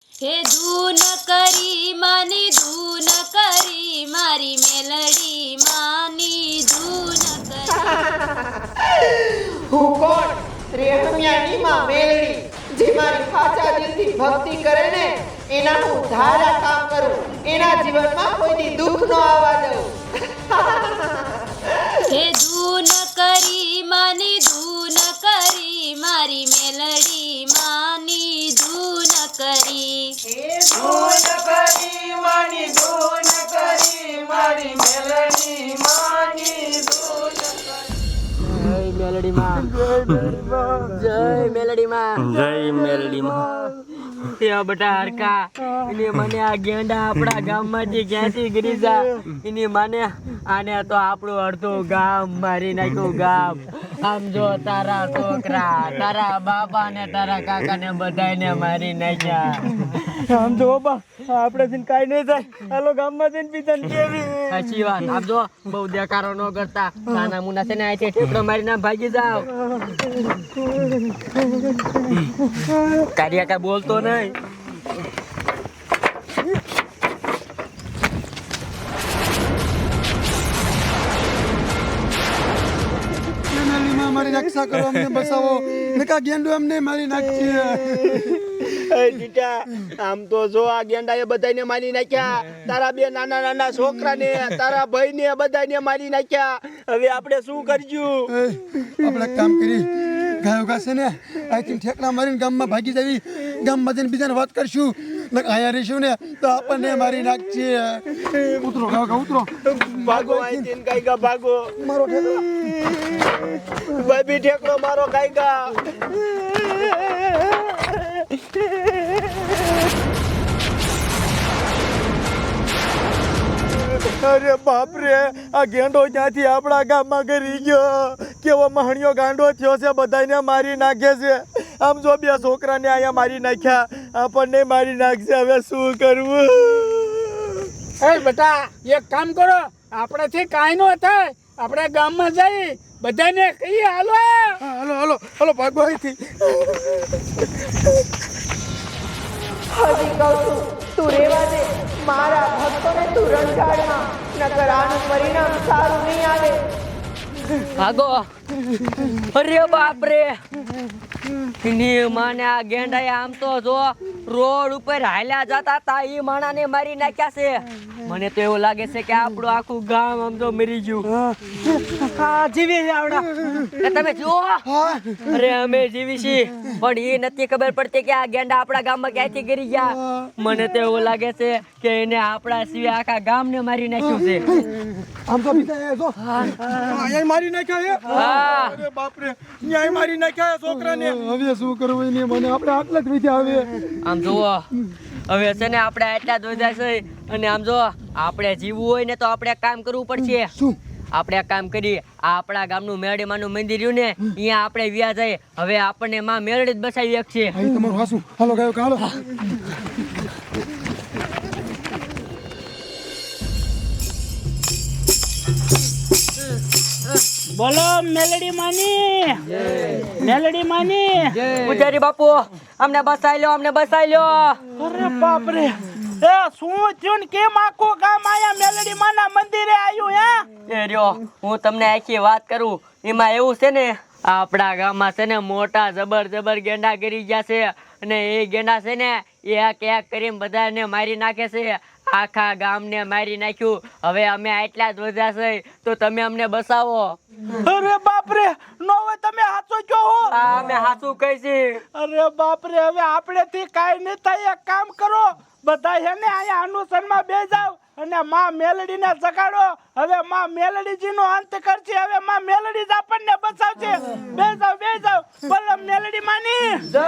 હે ધૂન કરી માની ધૂન કરી મારી મેલડી માની ધૂન કરી. હું કોણ? ત્રેહમિયાની માં મેલડી, જે મારી સાચા દિલથી ભક્તિ કરે ને એના હું ધારા કામ કરું, એના જીવનમાં કોઈની દુઃખ ન આવવા દઉં. હે ધૂન કરી માની ધૂન કરી મારી મેલડી માની ધૂન કરી. ધૂન કરી માની ધૂન કરી મારી મેલડી માની ધૂન કરી. જય મેલડી માં, જય મેલડી માં, જય મેલડી માં. એ બટા હરકા એની મને આ ગેંડા આપણા ગામમાંથી ક્યાંથી ગરીજા એની મને આને તો આપણું અડધું ગામ મારી નાખ્યું ગામ. આમ જો તારા છોકરા, તારા બાપા ને તારા કાકા ને બધાને મારી નાખ્યા. આમ જો બા આપણે જઈને કાઈ નહીં થાય, હાલો ગામમાં જઈને પીધન કેવી. સાચી વાત. આમ જો બહુ દેખાડો ન કરતા, નાના મુના છે ને આથી ઠેકડો મારીને ભાગી જાવ. કાર્યા કઈ બોલતો નહીં. મારી રક્ષા કરો, અમને બસાવો, નકા ગેંડો અમને મારી નાખી. આમ તો જો આ ગેંડા એ બધાને મારી નાખ્યા, તારા બે નાના નાના છોકરાને, તારા ભાઈને બધાને મારી નાખ્યા. હવે આપણે શું કરશું? આપણે કામ કરી ગાયો ઘાસે ને અહીંથી ઠેકડા મારીને ગામમાં ભાગી જવી, ગામમાં જઈને બીજાને વાત કરશું. આયા રહીશું ને તો આપણને મારી નાખશે. ઉતરો ગાયો ઘા ઉતરો, ભાગો અહીંથી ગાયગા ભાગો. મારો ઠેકડો ભાઈ બી ઠેકડો મારો ગાયગા. અરે બાપ રે, આ ગેંડો ક્યાંથી આપણા ગામમાં કરી ગયો? કેવો મહણિયો ગાંડો થયો છે, બધાને મારી નાખે છે. આમ જો બે છોકરાને અહીંયા મારી નાખ્યા, આપણને મારી નાખશે. હવે શું કરવું? એ બેટા એક કામ કરો, આપણાથી કાંઈ ન થાય, આપણે ગામમાં જઈ બધાને કહીએ. હાલો હાલો હાલો હાલો ભાગો અહીંથી. હજી કહું છું, તું રેવા દે, મારા ભક્તોને તું રંગાડમાં, નકર આનું પરિણામ સારું નહીં આવે. ભાગો. અરે બાપ રે, એની માને આ ગેંડાએ આમ તો જો રોડ ઉપર હાલ્યા જતા તા ઈ માણાને મારી નાખ્યા છે. મને તો એવું લાગે છે કે આપણું આખું ગામ આમ તો મરી ગયું. જીવી છે આવડા. તમે જુઓ. અરે અમે જીવી છીએ, પણ એ નથી ખબર પડતી કે આ ગેંડા આપણા ગામમાં ક્યાંથી ગરી ગયા. મને તો એવું લાગે છે કે એને આપણા સિવાય આખા ગામને મારી નાખ્યું છે. આમ તો બીજા જો અહીંયા મારી નાખ્યા. હા. અરે બાપ રે, ન્યાય મારી નાખ્યા છોકરાને. હવે શું કરવું એને? મને આપણે આટલા જ વિદ્યા આવે. આમ જુઓ, હવે છે ને આપણે આટલા દોધા છે, અને આમ જો આપણે જીવવું હોય ને તો આપણે કામ કરવું પડશે. શું? આપણે કામ કરીએ, આપણા ગામનું મેરડીમાનું મંદિર રહ્યું ને અહીંયા આપણે વ્યા જઈએ. હવે આપણને માં મેરડી જ બસાવી શકશે. અહીં તમારું હાસુ. હાલો ગાયો ઘા, હાલો. બોલો મેલડી માની, મેલડી માની. પૂજારી બાપુ અમને બસાઈ લો, અમને બસાઈ લો. અરે બાપ રે, એ શું થયું ને કેમ આખું ગામ આયા મેલડી માના મંદિરે આવ્યું? હે એ રહ્યો, હું તમને આખી વાત કરું. એમાં એવું છે ને, આપણા ગામમાં છે ને મોટા જબર ગેંડા ગરી ગયા છે, અને એ ગેંડા છે ને એક એક કરીને બધાને મારી નાખે છે. આખા ગામને મારી નાખ્યું. હવે અમે આટલા જ વધ્યા છે, તો તમે અમને બસાવો. અરે બાપ રે, નો હવે તમે હાચો કયો હો? હા, અમે હાચું કહી છીએ. અરે બાપ રે, હવે આપણેથી કાંઈ નહીં થાય. એક કામ કરો, બધા છે ને અહીંયા અનુસરમાં બે જાવ અને માં મેલડીને જગાડો. હવે માં મેલડીજીનો અંત કરશે. હવે માં મેલડી જ આપણને બચાવશે. બે જાવ. બોલો મેલડી માની જય,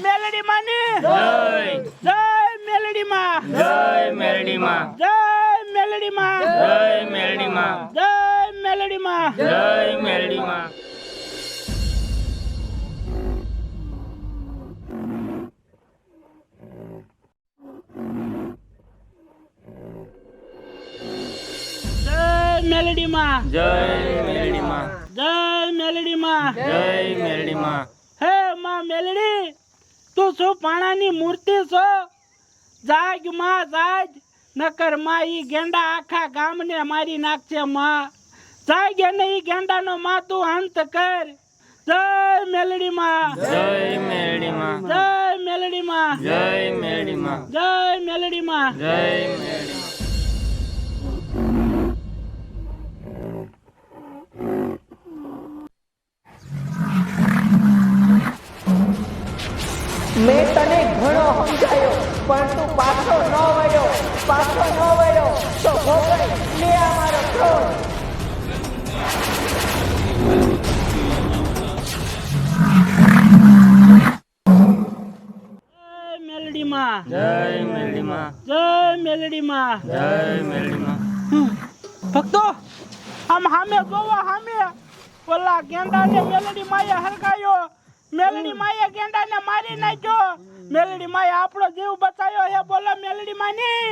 મેલડી માની જય, જય મેલડી માં, જય મેલડી માં, જય મેલડી માં, જય મેલડી માં, જય મેલડી માં. જય મેલડી માં. મેલડી માં, જય મેલડી માં, જય મેલડી માં, જય મેલડી માં. હે માં મેલડી, તું છું પાણાની મૂર્તિ છો જાગ માં જાગ નકર માં ઈ ગેંડા આખા ગામને મારી નાખશે માં જાગ અને ઈ ગેંડાનો માં તું અંત કર જય મેલડી માં જય મેલડી માં જય મેલડી માં જય મેલડી માં જય મેલડી માં જય મેલડી મેં તને ઘણો સમજાયો પણ તું પાછો ન વળ્યો તો ભોગવ લે આ મારો ક્રોધ જય મેલડી માં જય મેલડી માં જય મેલડી માં જય મેલડી માં ભક્તો આમ હામે જોવો હામે ઓલા ગેંડાને મેલડી માએ હરગાયો મેલડી માએ ગેંડાને મારી નાખ્યો મેલડી માએ આપણો જીવ બચાવ્યો હે બોલો મેલડી માની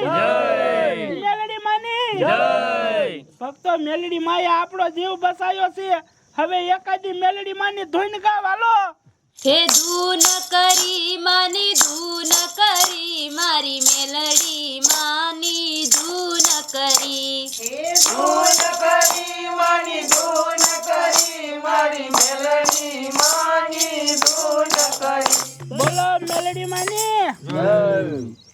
મેલડી માની ભક્તો મેલડી માએ આપણો જીવ બચાવ્યો છે હવે એકાદી મેલડી માની ધૂન ગાવ હાલો હે ધૂન કરી માની ધૂન કરી મારી મેલડી માની ધૂન કરી ધૂન કરી મારી ધૂન કરી મારી મેલડી માની ધૂન કરી બોલો મેલડી માની